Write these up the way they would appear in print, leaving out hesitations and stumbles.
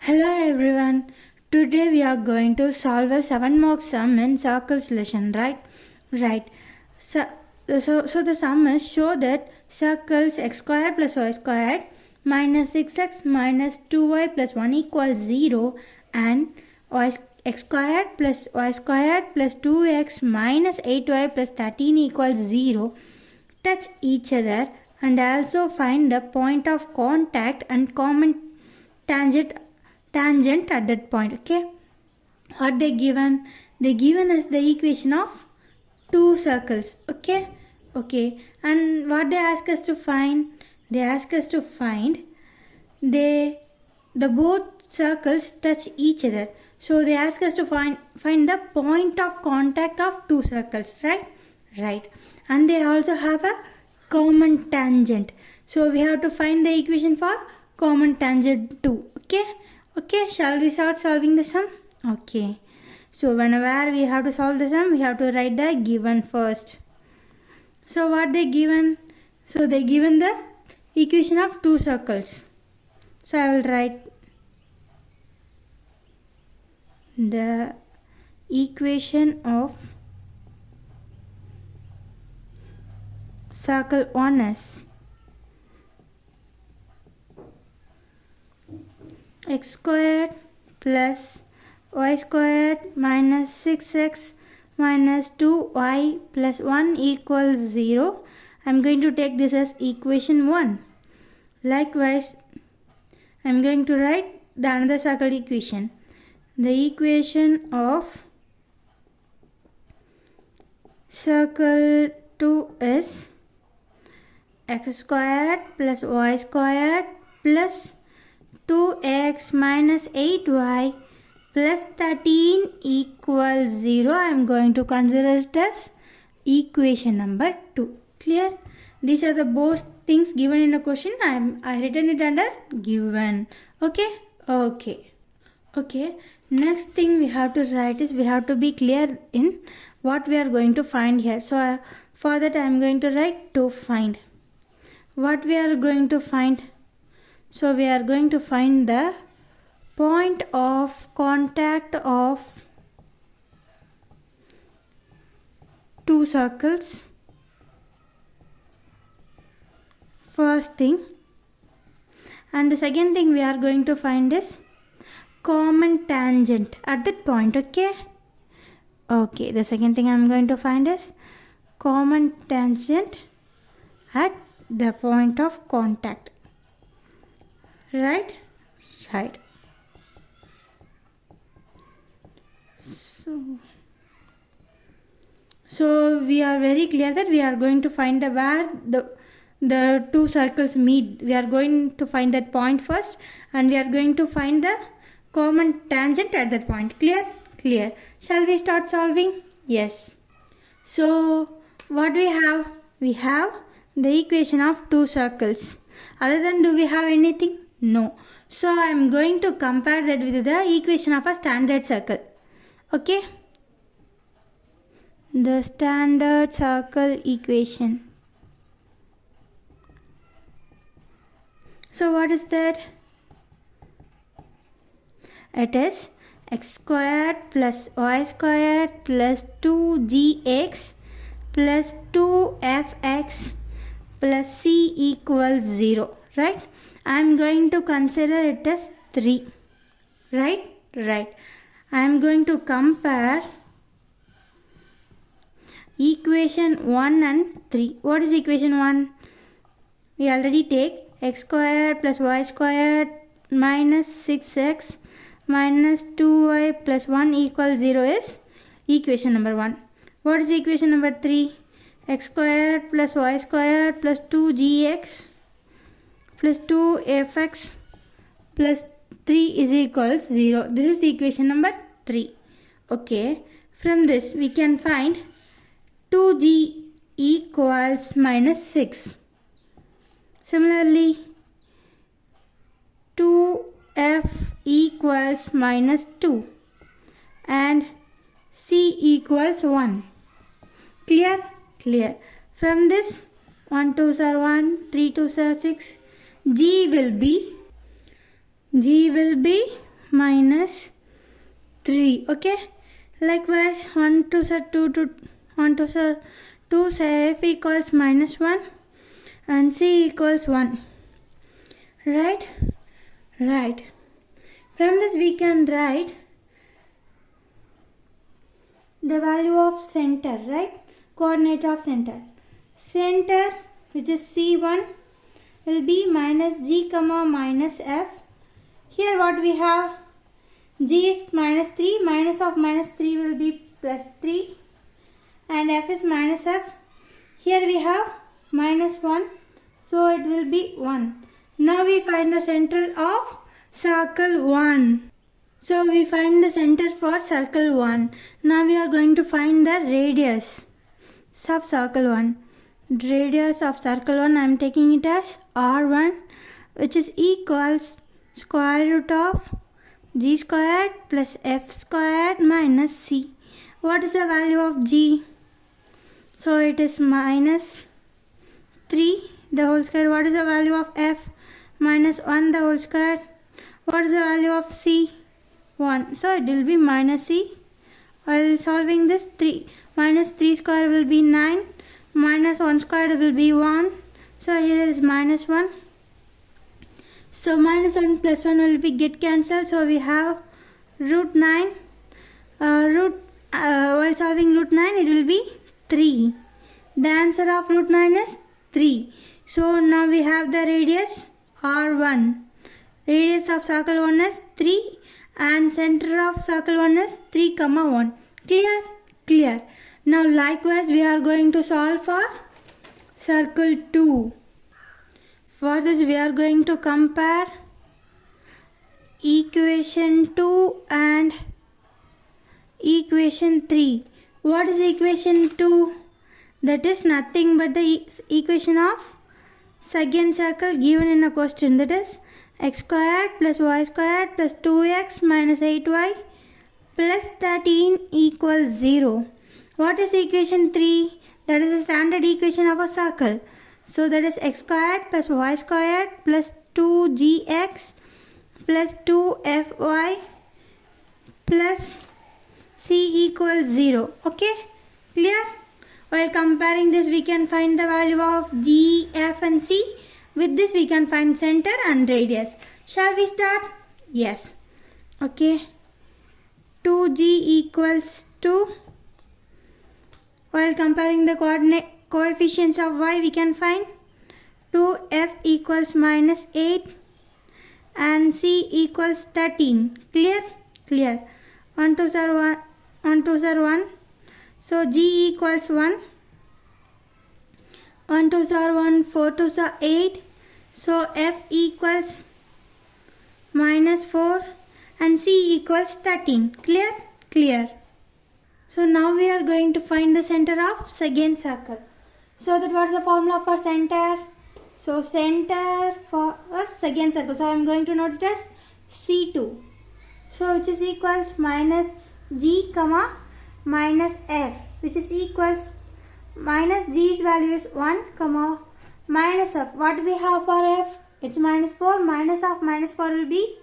Hello everyone. Today we are going to solve a 7-mark sum in circles lesson, right? Right. So the sum is show that circles x squared plus y squared minus 6x minus 2y plus 1 equals 0 and x squared plus y squared plus 2x minus 8y plus 13 equals 0 touch each other, and also find the point of contact and common tangent at that point. Okay, what they given us the equation of two circles. Okay, and what they ask us to find, they the both circles touch each other, so they ask us to find the point of contact of two circles, right, and they also have a common tangent, so we have to find the equation for common tangent too. Okay, shall we start solving the sum? Okay, so whenever we have to solve the sum, we have to write the given first. So what they given? So they given the equation of two circles. So I will write the equation of circle 1 is x squared plus y squared minus 6x minus 2y plus 1 equals 0. I am going to take this as equation 1. Likewise, I am going to write the another circle equation. The equation of circle 2 is x squared plus y squared plus 2x minus 8y plus 13 equals 0. I am going to consider it as equation number 2. Clear? These are the both things given in the question. I written it under given. Okay. Next thing we have to write is we have to be clear in what we are going to find here. So for that I am going to write to find. What we are going to find? So we are going to find the point of contact of two circles. First thing. And the second thing we are going to find is common tangent at that point. Okay, the second thing I am going to find is common tangent at the point of contact. Right. So we are very clear that we are going to find where the two circles meet. We are going to find that point first, and we are going to find the common tangent at that point. Clear. Shall we start solving? Yes. So what we have? We have the equation of two circles. Other than, do we have anything? No. So I am going to compare that with the equation of a standard circle. Okay. The standard circle equation. So what is that? It is x squared plus y squared plus 2gx plus 2fx plus c equals 0. Right? I am going to consider it as 3. Right. I am going to compare equation 1 and 3. What is equation 1? We already take x squared plus y squared minus 6x minus 2y plus 1 equals 0 is equation number 1. What is equation number 3? X squared plus y squared plus 2gx plus 2fx plus 3 is equals 0. This is equation number 3. Okay. From this we can find 2g equals minus 6. Similarly, 2f equals minus 2 and c equals 1. Clear. From this, 1 2s are 1, 3 2s are 6. G will be minus 3. Okay, likewise 1 to 2, say f equals minus 1 and c equals 1. Right. From this we can write the value of center, right? Coordinate of center. Center, which is C1, will be minus g comma minus f. Here what we have, g is minus 3, minus of minus 3 will be plus 3, and f is minus f. Here we have minus 1, so it will be 1. Now we find the center of circle 1. So we find the center for circle 1. Now we are going to find the radius of circle 1. Radius of circle 1, I am taking it as r1, which is equals square root of g squared plus f squared minus c. What is the value of g? So it is minus 3 the whole square. What is the value of f? Minus 1 the whole square. What is the value of c? 1. So it will be minus c. While solving this, 3 minus 3 square will be 9, minus 1 square will be 1. So here is minus 1. So minus 1 plus 1 will be get cancelled. So we have root 9. While solving root 9, it will be 3. The answer of root 9 is 3. So now we have the radius r1. Radius of circle 1 is 3 and center of circle 1 is 3, 1. Clear. Now likewise we are going to solve for circle 2. For this we are going to compare equation 2 and equation 3. What is equation 2? That is nothing but the equation of second circle given in a question, that is x squared plus y squared plus 2x minus 8y plus 13 equals 0. What is equation 3? That is the standard equation of a circle. So that is x squared plus y squared plus 2gx plus 2fy plus c equals 0. Okay, clear? While comparing this, we can find the value of g, f and c. With this we can find center and radius. Shall we start? Yes. Okay. 2g equals 2. While comparing the coefficients of y, we can find 2f equals minus 8 and c equals 13. Clear. 1 2s are 1. So g equals 1. 1 2s are 1, 4 2s are 8. So f equals minus 4 and c equals 13. Clear. So now we are going to find the center of second circle. So that was the formula for center. So center for second circle. So I am going to note it as C2. So which is equals minus g comma minus f, which is equals minus g's value is 1 comma minus f. What we have for f? It's minus 4. Minus of minus 4 will be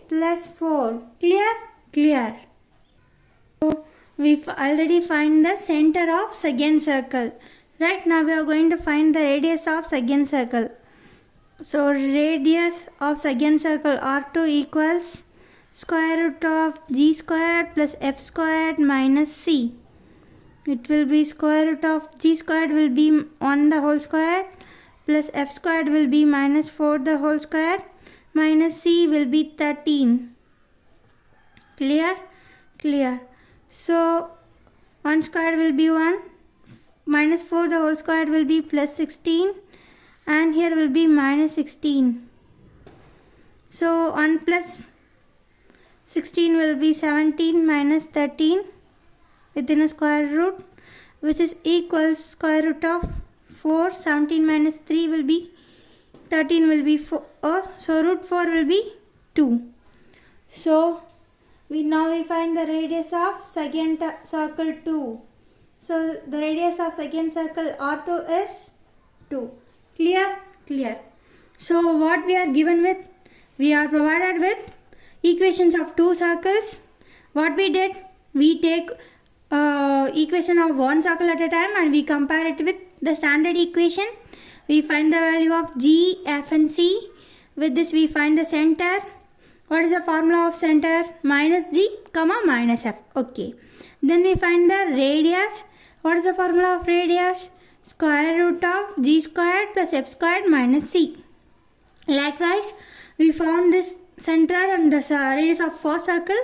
plus 4. Clear. So we already find the center of second circle. Right now we are going to find the radius of second circle. So radius of second circle R2 equals square root of g squared plus f squared minus c. It will be square root of g squared will be 1 the whole square plus f squared will be minus 4 the whole square minus c will be 13. Clear. So 1 squared will be 1, minus 4 the whole squared will be plus 16 and here will be minus 16. So 1 plus 16 will be 17 minus 13 within a square root, which is equals square root of 4. 17 minus 3 will be 13 will be 4. So root 4 will be 2. So we find the radius of second circle 2. So the radius of second circle R2 is 2. Clear. So what we are given with? We are provided with equations of two circles. What we did? We take equation of one circle at a time and we compare it with the standard equation. We find the value of G, F and C. With this we find the center. What is the formula of center? Minus G, comma minus F. Okay. Then we find the radius. What is the formula of radius? Square root of G squared plus F squared minus C. Likewise, we found this center and the radius of first circle.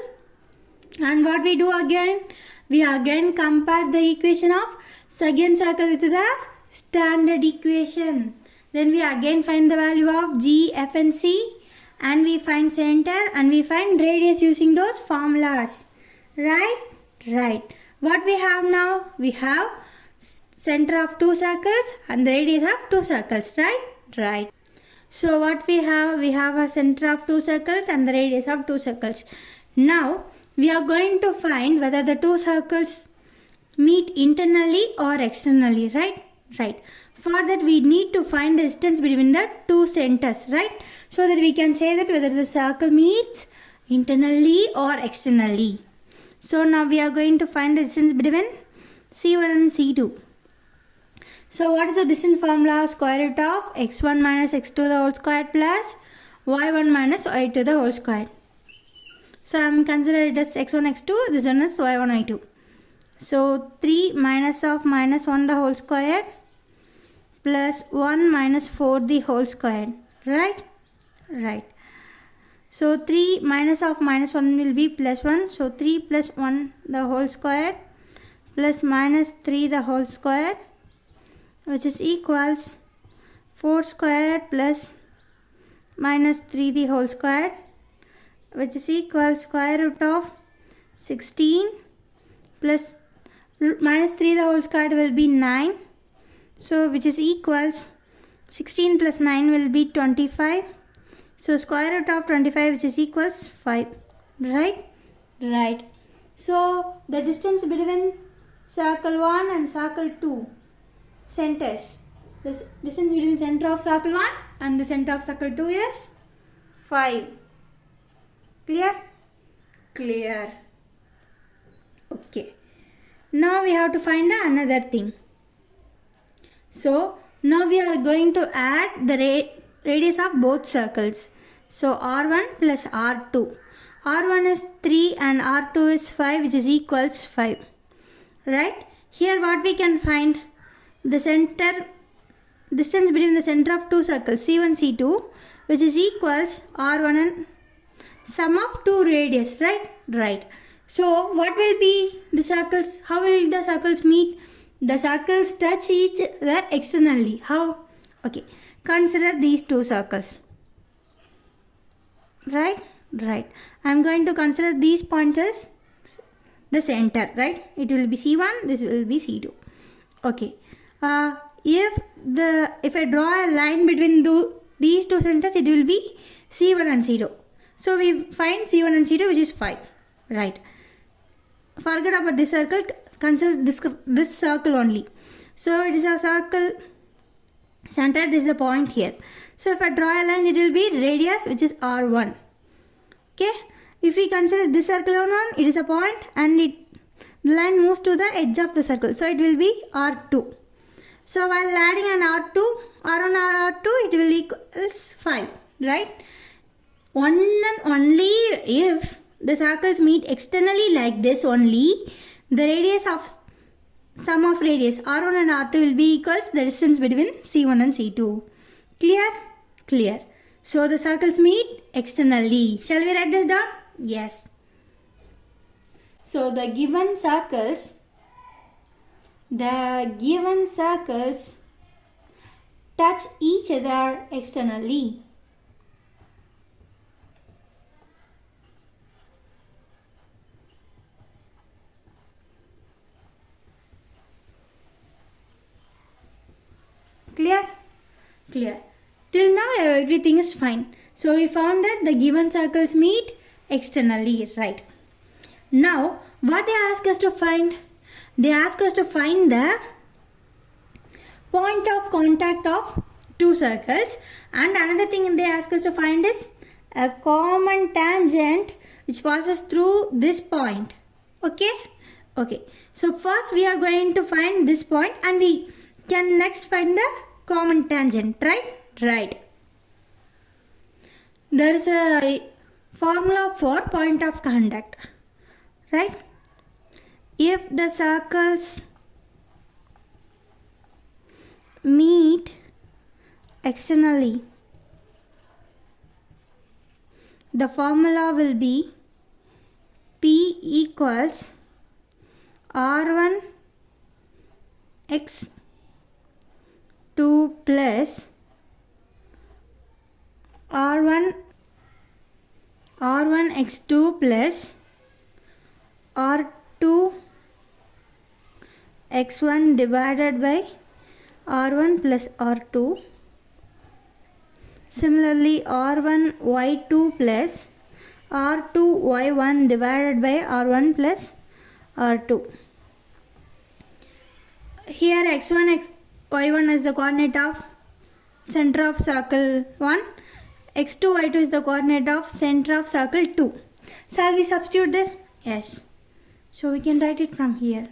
And what we do again? We again compare the equation of second circle with the standard equation. Then we again find the value of G, F and C. And we find center and we find radius using those formulas. Right? Right. What we have now? We have center of two circles and the radius of two circles. Right? Right. So what we have? We have a center of two circles and the radius of two circles. Now we are going to find whether the two circles meet internally or externally. Right? Right. For that we need to find the distance between the two centers, right? So that we can say that whether the circle meets internally or externally. So now we are going to find the distance between C1 and C2. So what is the distance formula? Square root of x1 minus x2 the whole square plus y1 minus y2 the whole square. So I am considering it as x1, x2, this one is y1, y2. So 3 minus of minus 1 the whole square plus 1 minus 4 the whole square. Right? Right. So 3 minus of minus 1 will be plus 1. So 3 plus 1 the whole square plus minus 3 the whole square, which is equals 4 square plus minus 3 the whole square, which is equals square root of 16 plus minus 3 the whole square will be 9. So which is equals 16 plus 9 will be 25. So square root of 25 which is equals 5. Right? Right. So the distance between circle 1 and circle 2 centers. The distance between center of circle 1 and the center of circle 2 is 5. Clear? Clear. Okay. Now we have to find another thing. So now we are going to add the radius of both circles. So R1 plus R2. R1 is 3 and R2 is 5, which is equals 5. Right? Here what we can find? The center distance between the center of two circles C1, C2, which is equals R1 and sum of two radius. Right? Right. So what will be the circles? How will the circles meet? The circles touch each other externally. How? Okay. Consider these two circles. Right? Right. I am going to consider these points as the center. Right? It will be C1. This will be C2. Okay. If I draw a line between these two centers, it will be C1 and C2. So we find C1 and C2, which is 5. Right. Forget about this circle. Consider this circle only. So it is a circle center. This is a point here. So if I draw a line, it will be radius, which is R1. Okay. If we consider this circle on one, it is a point and the line moves to the edge of the circle. So it will be R2. So while adding an R1 or R2, it will equals 5. Right? One and only if the circles meet externally like this only, the radius of sum of radius R1 and R2 will be equals the distance between C1 and C2. Clear? Clear. So the circles meet externally. Shall we write this down? Yes. So the given circles touch each other externally. Clear? Clear. Till now everything is fine. So we found that the given circles meet externally, right? Now what they ask us to find? They ask us to find the point of contact of two circles, and another thing they ask us to find is a common tangent which passes through this point. Okay? Okay. So first we are going to find this point and we can next find the common tangent, right? Right. There is a formula for point of contact, right? If the circles meet externally, the formula will be P equals R1 x2 plus R1 x2 plus R2 x1 divided by R1 plus R2. Similarly, R1 y2 plus R2 y1 divided by R1 plus R2. Here x1 y1 is the coordinate of center of circle 1. x2 y2 is the coordinate of center of circle 2. Shall we substitute this? Yes. So we can write it from here.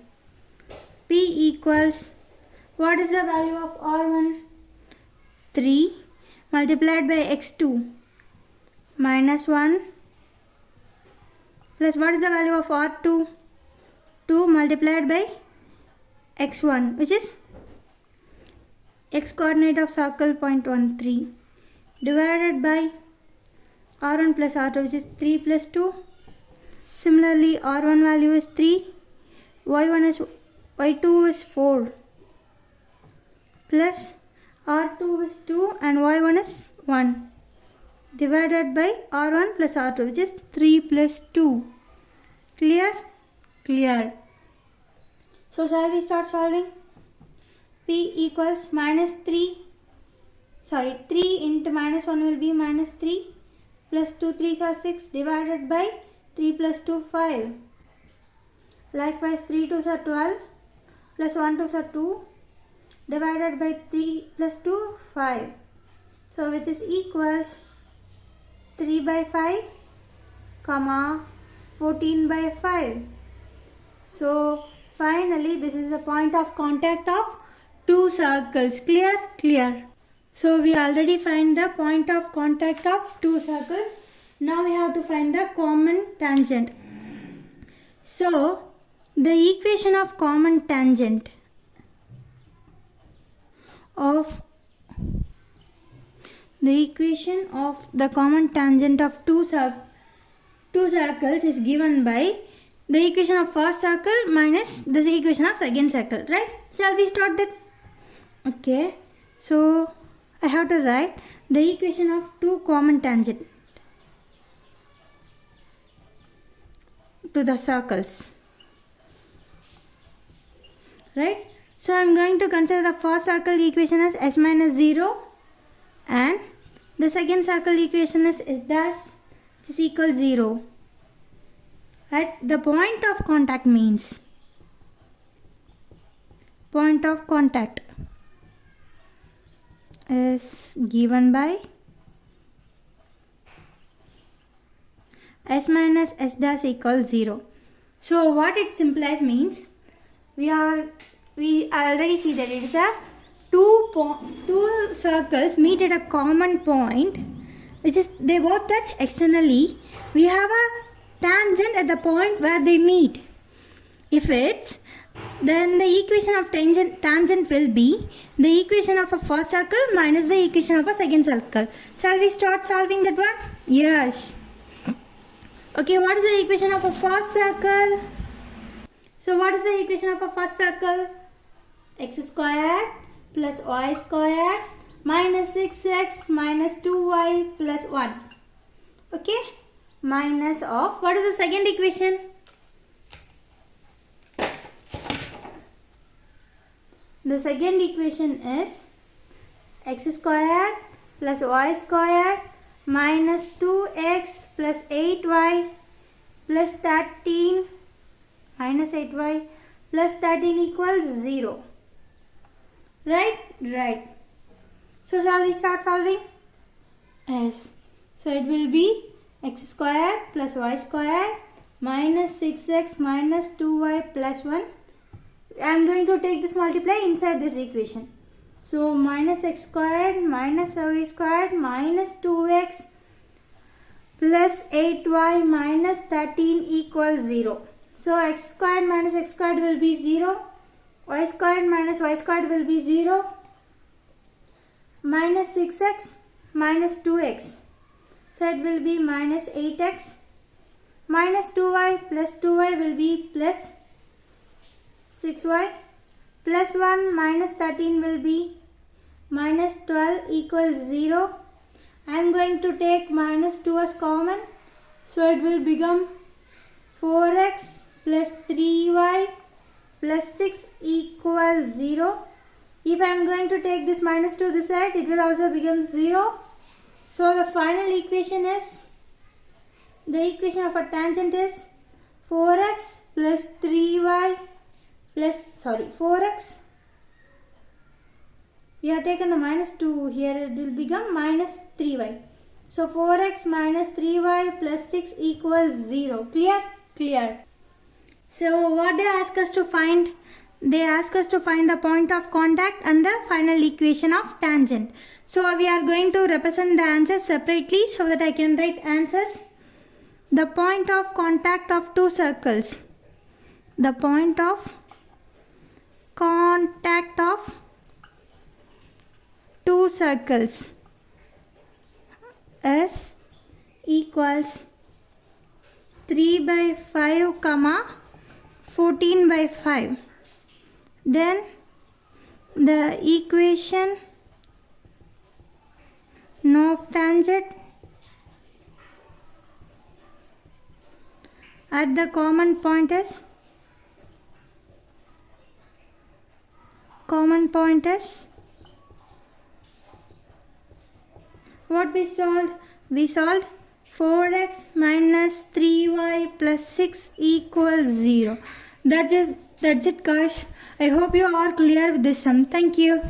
P equals, what is the value of R1? 3 multiplied by x2 minus 1 plus what is the value of R2? 2 multiplied by x1, which is x coordinate of circle 0.13 divided by R1 plus R2, which is 3 plus 2. Similarly, R1 value is 3, y2 is 4 plus R2 is 2 and y1 is 1 divided by R1 plus R2, which is 3 plus 2. Clear? Clear. So shall we start solving? P equals minus 3 into minus 1 will be minus 3 plus 2 3s are 6 divided by 3 plus 2 5. Likewise 3 2s are 12 plus 1 2s are 2 divided by 3 plus 2 5. So which is equals 3 by 5 comma 14 by 5. So finally this is the point of contact of two circles. Clear? Clear. So we already find the point of contact of two circles. Now we have to find the common tangent. So the equation of common tangent of the common tangent of two circles is given by the equation of first circle minus the equation of second circle, right? Shall we start that? Okay, so I have to write the equation of two common tangent to the circles, right? So I am going to consider the first circle equation as s minus 0 and the second circle equation is s dash, which is equal 0. At the point of contact means point of contact is given by s minus s dash equals 0. So what it implies means we already see that it is a two circles meet at a common point, which is they both touch externally. We have a tangent at the point where they meet. If it's, then the equation of tangent will be the equation of a first circle minus the equation of a second circle. Shall we start solving that one? Yes. Okay, what is the equation of a first circle? So what is the equation of a first circle? X squared plus y squared minus 6x minus 2y plus 1. Okay, minus of, what is the second equation? The second equation is x squared plus y squared minus 2x plus 8y plus 13 minus 8y plus 13 equals 0. Right? Right. So shall we start solving? Yes. So it will be x squared plus y squared minus 6x minus 2y plus 1. I am going to take this multiply inside this equation. So minus x squared minus y squared minus 2x plus 8y minus 13 equals 0. So x squared minus x squared will be 0. Y squared minus y squared will be 0. Minus 6x minus 2x. So it will be minus 8x. Minus 2y plus 2y will be plus 6y. Plus 1 minus 13 will be minus 12 equals 0. I am going to take minus 2 as common. So it will become 4x plus 3y plus 6 equals 0. If I am going to take this minus 2 this side, it will also become 0. So the final equation is, the equation of a tangent is 4x plus 3y plus, 4x. We have taken the minus 2 here, it will become minus 3y. So 4x minus 3y plus 6 equals 0. Clear? Clear. So what they ask us to find? They ask us to find the point of contact and the final equation of tangent. So we are going to represent the answers separately so that I can write answers. The point of contact of two circles. The point of contact of two circles is equals 3 by 5 comma 14 by 5. Then the equation of tangent at the common point is what we solved? We solved 4x minus 3y plus 6 equals 0. That's it guys. I hope you are clear with this sum. Thank you.